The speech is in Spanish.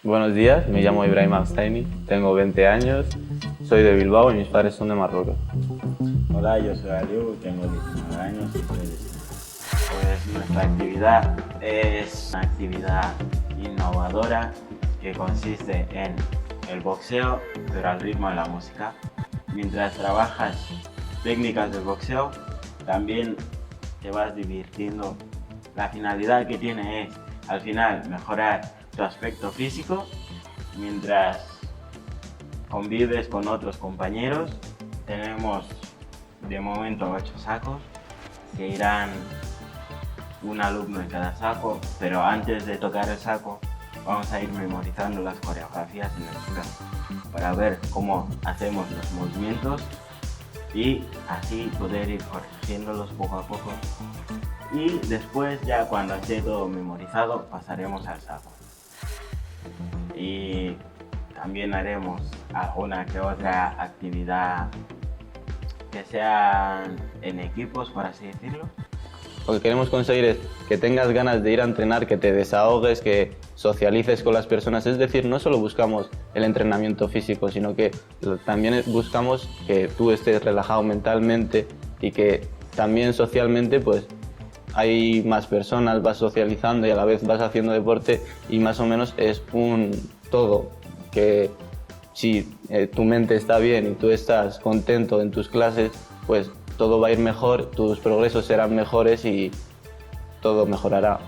Buenos días, me llamo Ibrahim Abstaini, tengo 20 años, soy de Bilbao y mis padres son de Marruecos. Hola, yo soy Aliu, tengo 19 años y soy de España. Pues nuestra actividad es una actividad innovadora que consiste en el boxeo, pero al ritmo de la música. Mientras trabajas técnicas del boxeo, también te vas divirtiendo. La finalidad que tiene es, al final, mejorar tu aspecto físico mientras convives con otros compañeros. Tenemos de momento 8 sacos que irán un alumno en cada saco, pero antes de tocar el saco vamos a ir memorizando las coreografías en el suelo para ver cómo hacemos los movimientos y así poder ir corrigiéndolos poco a poco. Y después, ya cuando esté todo memorizado, pasaremos al saco. Y también haremos alguna que otra actividad que sean en equipos, por así decirlo. Lo que queremos conseguir es que tengas ganas de ir a entrenar, que te desahogues, que socialices con las personas. Es decir, no solo buscamos el entrenamiento físico, sino que también buscamos que tú estés relajado mentalmente y que también socialmente pues hay más personas, vas socializando y a la vez vas haciendo deporte y más o menos es un todo, que si tu mente está bien y tú estás contento en tus clases, pues todo va a ir mejor, tus progresos serán mejores y todo mejorará.